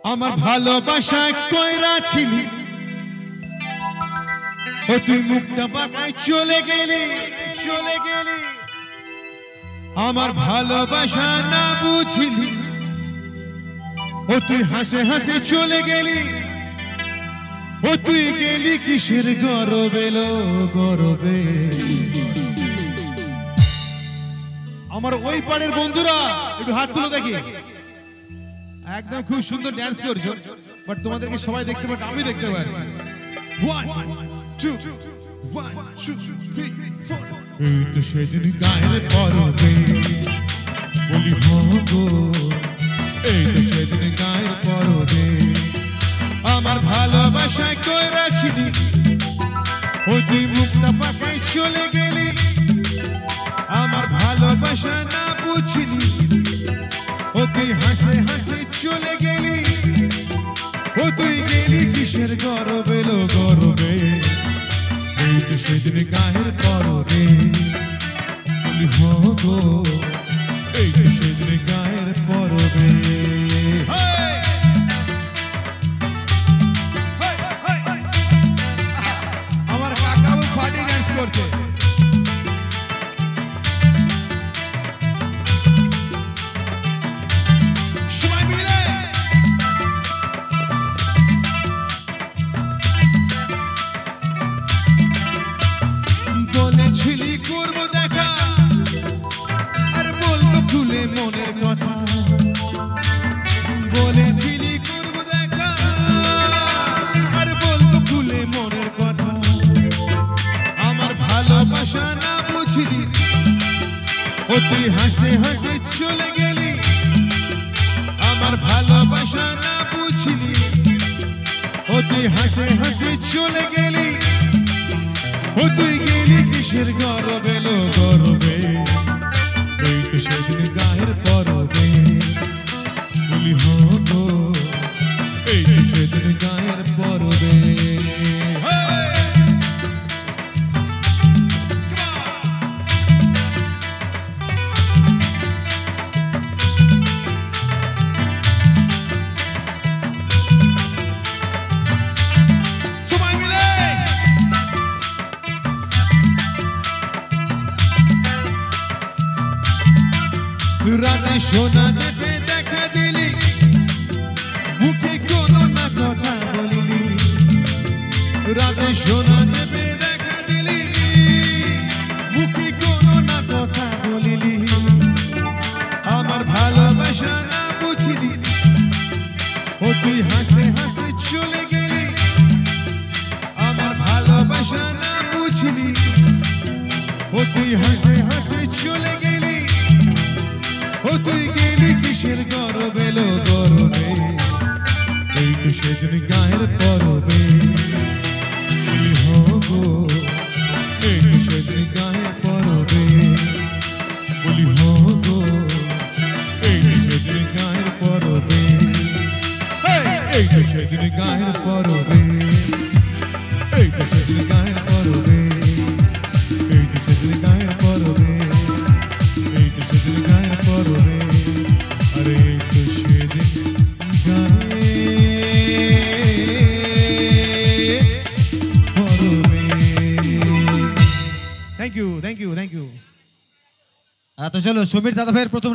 আমার ভালোবাসায় কইরা ছিলি ও তুই মুখটা বাঁকায় চলে গেলি আমার ভালোবাসা না বুঝিলি ও তুই হাসে হাসে চলে গেলি ও তুই গেলি কিসের গরবে আমার ওই পাড়ের বন্ধুরা একটু হাত তুলে দেখি একদম খুব সুন্দর ডান্স করছো বাট তোমাদেরকে সবাই দেখতে পাচ্ছ আমি দেখতে পাচ্ছি 1 2 1 2 3 4 এই তো সেদিন গায়ের পরবে বলি গো এই তো সেদিন গায়ের পরবে আমার ভালোবাসায় কইরা ছিলি ও তুই মুখটা পাকাই চলে গেলি আমার ভালোবাসা না বুঝিলি ও তুই হাসে হাসে চলে গেলি ও তুই গেলি কিসের গরবে এই তো সেদিন গায়ের পরবে বলি গো এই তো সেদিন গায়ের পরবে আমার কাকাও ফাটি ডান্স করছে বলেছিলি করবো দেখা আর বলবো খুলে মনের কথা বলেছিলি করবো দেখা আর বলবো খুলে মনের কথা আমার ভালোবাসা না বুঝলি ও তুই হাসে হাসে চলে গেলি আমার ভালোবাসা না বুঝলি ও তুই হাসে হাসে চলে গেলি ও তুই গেলি কিসের গরবে এই তো সেদিন গায়ের পরবে বলি গো এই তো সেদিন গায়ের পরবে রাতে সোনা দেবে দেখা দিলি মুখে কোনো না কথা বলিলি রাতে সোনা দেবে দেখা দিলি মুখে কোনো না কথা বলিলি আমার ভালোবাসা না বুঝিলি ও তুই হাসে হাসে চলে গেলি আমার ভালোবাসা না বুঝিলি ও তুই হাসে হাসে চলে গেলি ও তুই গেলি কিসের গরবে এই তো সেদিন গায়ের পরবে বলি গো এই তো সেদিন গায়ের পরবে বলি গো এই তো সেদিন গায়ের পরবে এই তো সেদিন গায়ের পরবে এই তো সেদিন গায়ের পরবে এই তো সেদিন গায়ের পরবে এই তো সেদিন গায়ের পরবে আরে এই তো সেদিন থ্যাংক ইউ তো চলো সমীর দাদা ভাইয়ের প্রথম